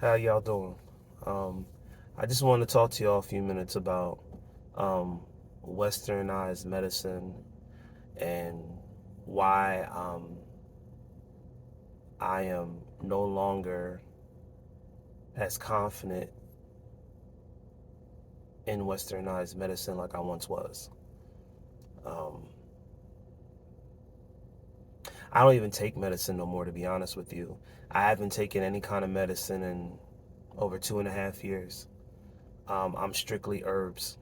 How y'all doing? Um, I just want to talk to y'all a few minutes about um, westernized medicine and why I am no longer as confident in westernized medicine like I once was. Um, I don't even take medicine no more, to be honest with you. I haven't taken any kind of medicine in over 2.5 years. I'm strictly herbs.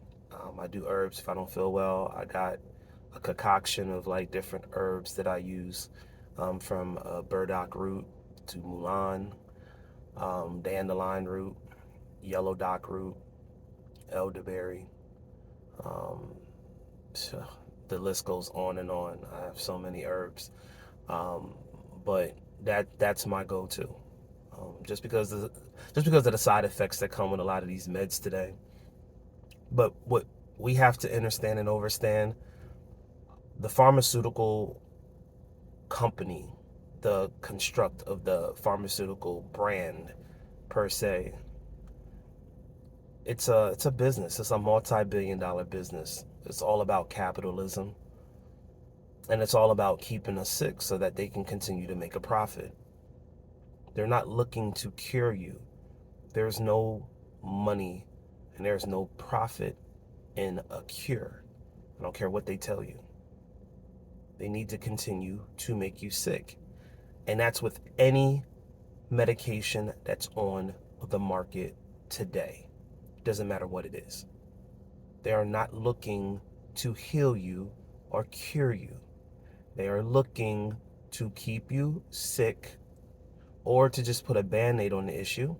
I do herbs if I don't feel well. I got a concoction of like different herbs that I use, from burdock root to mulan, dandelion root, yellow dock root, elderberry. Um, the list goes on and on. I have so many herbs, um, but that's my go-to. Just because of the side effects that come with a lot of these meds today. But what we have to understand and overstand, the pharmaceutical company, the construct of the pharmaceutical brand per se, it's a business. It's a multi-billion-dollar business. It's all about capitalism, and it's all about keeping us sick so that they can continue to make a profit. They're not looking to cure you. There's no money and there's no profit in a cure. I don't care what they tell you. They need to continue to make you sick. And that's with any medication that's on the market today. Doesn't matter what it is. They are not looking to heal you or cure you. They are looking to keep you sick or to just put a band-aid on the issue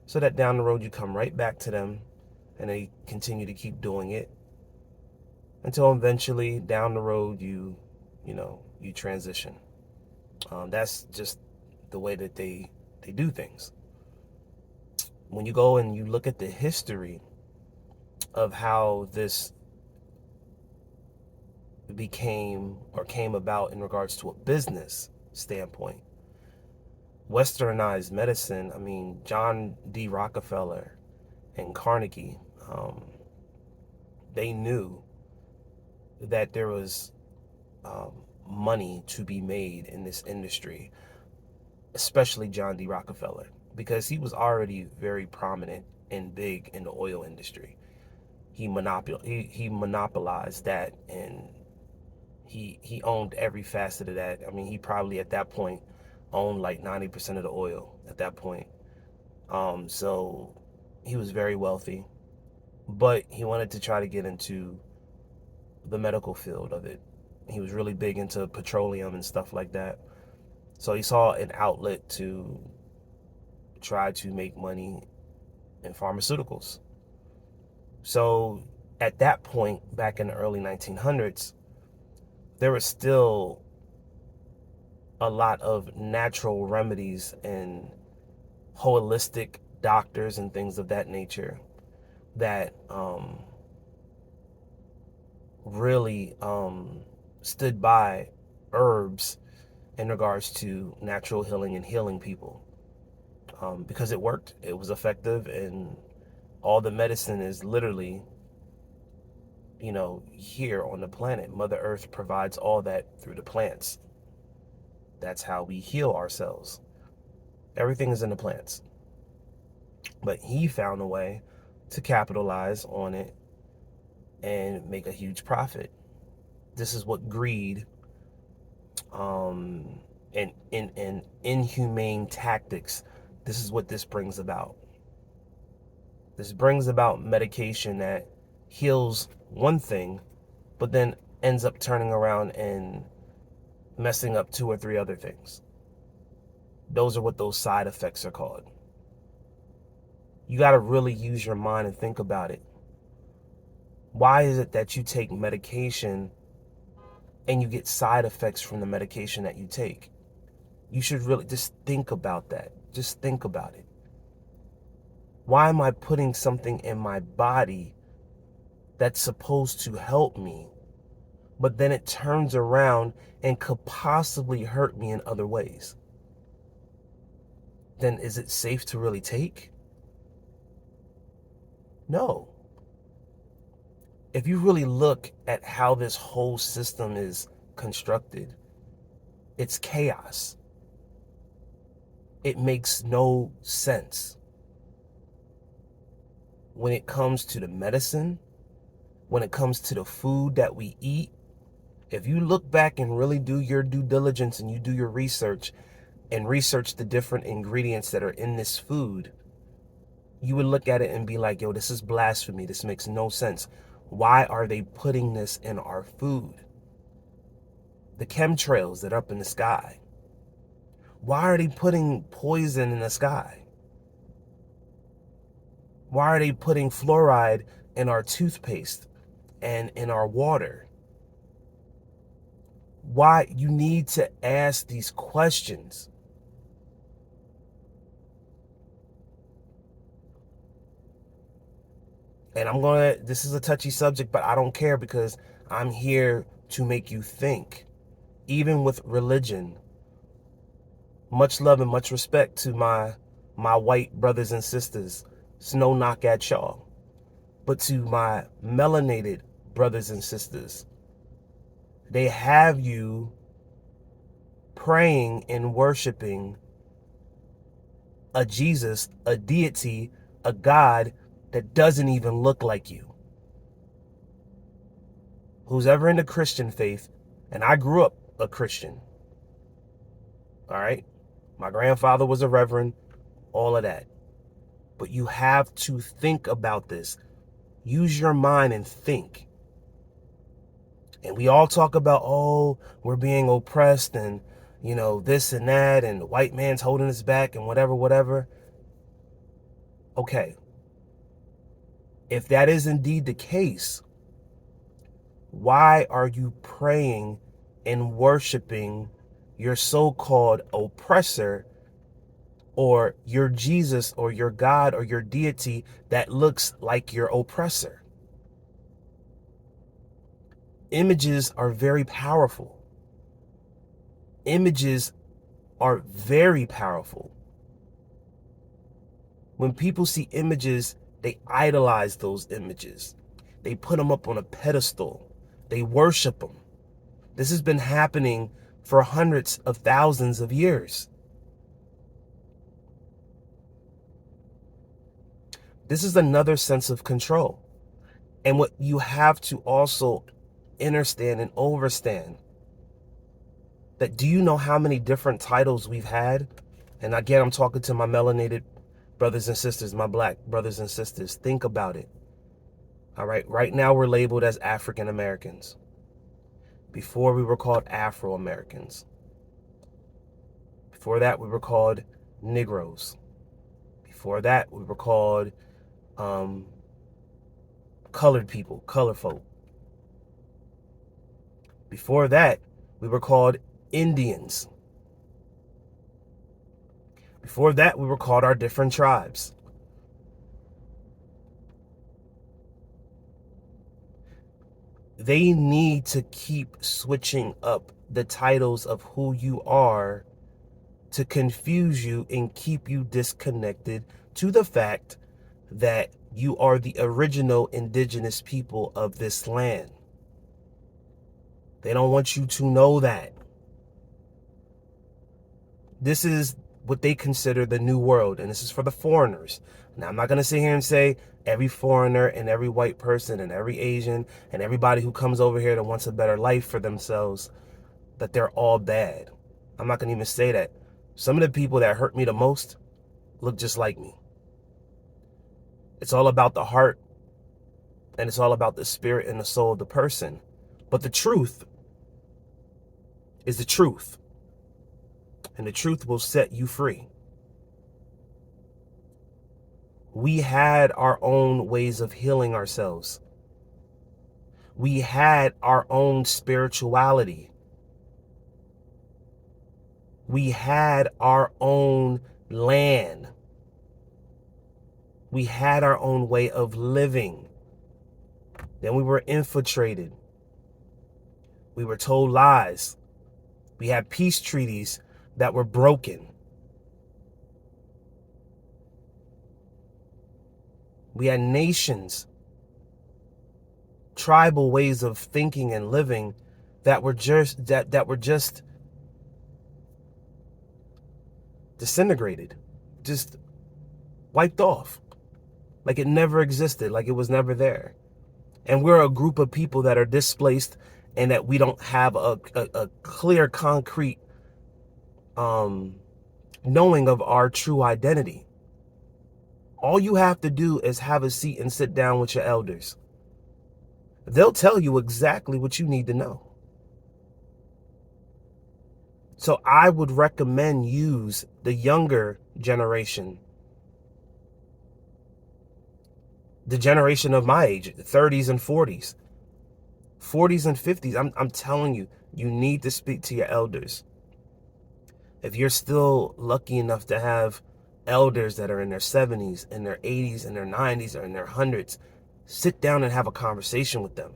so that down the road you come right back to them and they continue to keep doing it until eventually down the road you transition. That's just the way that they do things. When you go and you look at the history of how this became or came about in regards to a business standpoint, westernized medicine, I mean, John D. Rockefeller and Carnegie, they knew that there was um, money to be made in this industry, especially John D. Rockefeller, because he was already very prominent and big in the oil industry. He monopolized that, and he owned every facet of that. I mean, he probably at that point owned like 90% of the oil at that point. So he was very wealthy, but he wanted to try to get into the medical field of it. He was really big into petroleum and stuff like that. So he saw an outlet to try to make money in pharmaceuticals. So at that point, back in the early 1900s, there was still a lot of natural remedies and holistic doctors and things of that nature that really stood by herbs in regards to natural healing and healing people, because it worked, it was effective, and all the medicine is literally, here on the planet. Mother Earth provides all that through the plants. That's how we heal ourselves. Everything is in the plants. But he found a way to capitalize on it and make a huge profit. This is what greed, and inhumane tactics, this is what this brings about. This brings about medication that heals one thing, but then ends up turning around and messing up two or three other things. Those are what those side effects are called. You got to really use your mind and think about it. Why is it that you take medication and you get side effects from the medication that you take? You should really just think about that. Just think about it. Why am I putting something in my body that's supposed to help me, but then it turns around and could possibly hurt me in other ways? then is it safe to really take? No. If you really look at how this whole system is constructed, it's chaos. It makes no sense. When it comes to the medicine, when it comes to the food that we eat, if you look back and really do your due diligence and you do your research and research the different ingredients that are in this food, you would look at it and be like, yo, this is blasphemy. This makes no sense. Why are they putting this in our food? The chemtrails that are up in the sky. Why are they putting poison in the sky? Why are they putting fluoride in our toothpaste and in our water? Why? You need to ask these questions. And this is a touchy subject, but I don't care because I'm here to make you think. Even with religion, much love and much respect to my white brothers and sisters. It's no knock at y'all. But to my melanated brothers and sisters, they have you praying and worshiping a Jesus, a deity, a God that doesn't even look like you. Who's ever in the Christian faith, and I grew up a Christian, all right? My grandfather was a reverend, all of that. But you have to think about this. Use your mind and think. And we all talk about, oh, we're being oppressed and, this and that, and the white man's holding us back and whatever, whatever. Okay. If that is indeed the case, why are you praying and worshiping your so-called oppressor or your Jesus or your God or your deity that looks like your oppressor? Images are very powerful. Images are very powerful. When people see images, they idolize those images. They put them up on a pedestal. They worship them. This has been happening for hundreds of thousands of years. This is another sense of control. And what you have to also understand and overstand, that do you know how many different titles we've had? And again, I'm talking to my melanated brothers and sisters, my black brothers and sisters. Think about it. All right. Right now we're labeled as African Americans. Before we were called Afro Americans. Before that we were called Negroes. Before that we were called colored people, color folk. Before that we were called Indians. Before that we were called our different tribes. They need to keep switching up the titles of who you are to confuse you and keep you disconnected to the fact that you are the original indigenous people of this land. They don't want you to know that. This is what they consider the new world, and this is for the foreigners. Now, I'm not going to sit here and say every foreigner and every white person and every Asian and everybody who comes over here that wants a better life for themselves, that they're all bad. I'm not going to even say that. Some of the people that hurt me the most look just like me. It's all about the heart, and it's all about the spirit and the soul of the person. But the truth is the truth, and the truth will set you free. We had our own ways of healing ourselves. We had our own spirituality. We had our own land. We had our own way of living. Then we were infiltrated. We were told lies. We had peace treaties that were broken. We had nations, tribal ways of thinking and living that were just disintegrated, just wiped off, like it never existed, like it was never there. And we're a group of people that are displaced and that we don't have a clear, concrete knowing of our true identity. All you have to do is have a seat and sit down with your elders. They'll tell you exactly what you need to know. So I would recommend use the younger generation, the generation of my age, 30s and 40s, 40s and 50s. I'm telling you, you need to speak to your elders. If you're still lucky enough to have elders that are in their 70s, in their 80s, in their 90s, or in their hundreds, sit down and have a conversation with them.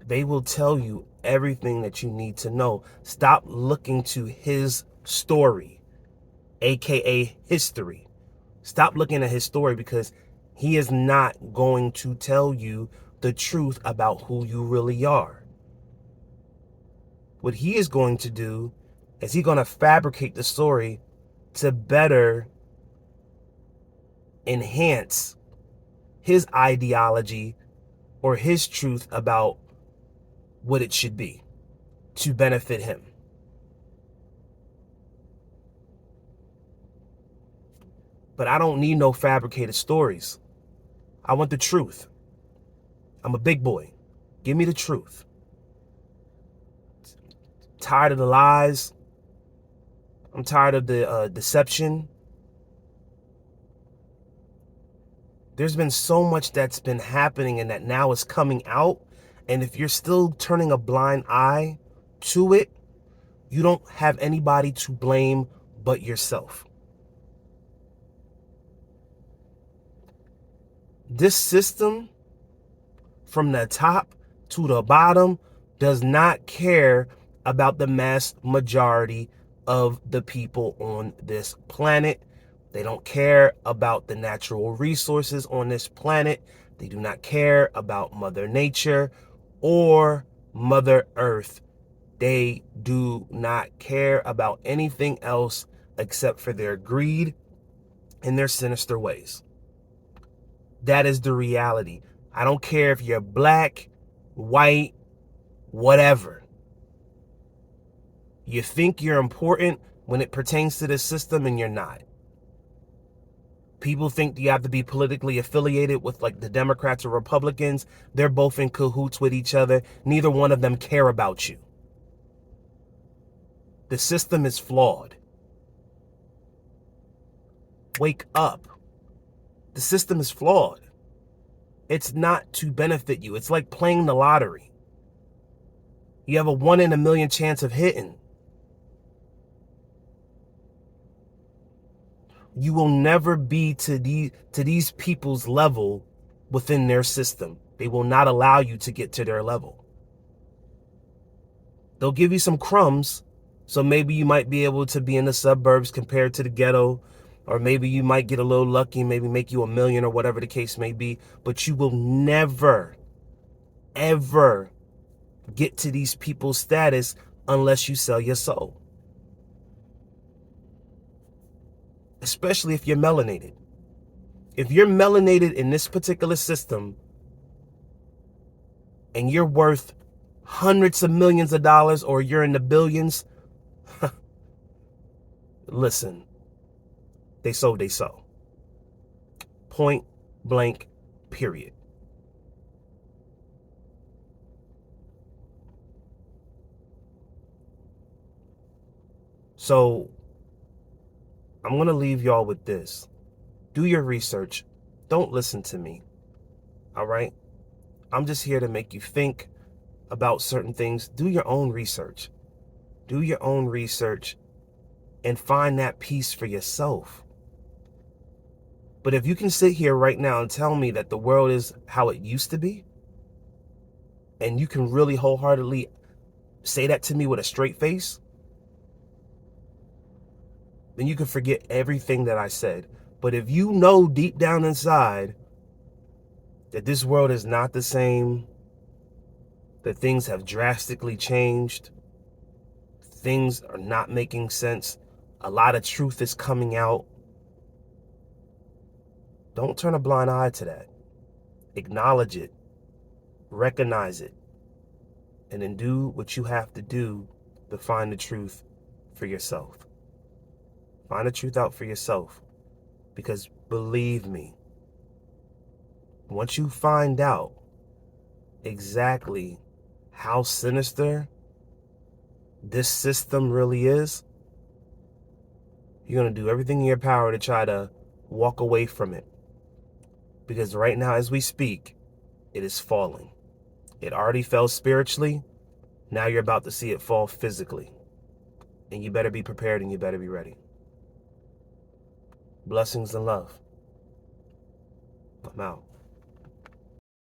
They will tell you everything that you need to know. Stop looking to his story, aka history. Stop looking at his story, because he is not going to tell you the truth about who you really are. What he is going to do is he's going to fabricate the story to better enhance his ideology or his truth about what it should be to benefit him. But I don't need no fabricated stories. I want the truth. I'm a big boy. Give me the truth. Tired of the lies. I'm tired of the deception. There's been so much that's been happening and that now is coming out. And if you're still turning a blind eye to it, you don't have anybody to blame but yourself. This system, from the top to the bottom, does not care about the mass majority of the people on this planet. They don't care about the natural resources on this planet. They do not care about Mother Nature or Mother Earth. They do not care about anything else except for their greed and their sinister ways. That is the reality. I don't care if you're black, white, whatever. You think you're important when it pertains to this system, and you're not. People think you have to be politically affiliated with like the Democrats or Republicans. They're both in cahoots with each other. Neither one of them care about you. The system is flawed. Wake up. The system is flawed. It's not to benefit you. It's like playing the lottery. You have a 1 in a million chance of hitting. You will never be to these people's level within their system. They will not allow you to get to their level. They'll give you some crumbs, so maybe you might be able to be in the suburbs compared to the ghetto, or maybe you might get a little lucky, maybe make you $1 million or whatever the case may be, but you will never, ever get to these people's status unless you sell your soul. Especially if you're melanated. If you're melanated in this particular system and you're worth hundreds of millions of dollars, or you're in the billions, listen, they sold they soul. Point blank, period. So I'm going to leave y'all with this. Do your research. Don't listen to me. All right? I'm just here to make you think about certain things. Do your own research. Do your own research and find that peace for yourself. But if you can sit here right now and tell me that the world is how it used to be, and you can really wholeheartedly say that to me with a straight face, then you can forget everything that I said. But if you know deep down inside that this world is not the same, that things have drastically changed, things are not making sense, a lot of truth is coming out, don't turn a blind eye to that. Acknowledge it, recognize it, and then do what you have to do to find the truth for yourself. Find the truth out for yourself. Because believe me, once you find out exactly how sinister this system really is, you're going to do everything in your power to try to walk away from it. Because right now, as we speak, it is falling. It already fell spiritually. Now you're about to see it fall physically. And you better be prepared and you better be ready. Blessings and love. I'm out.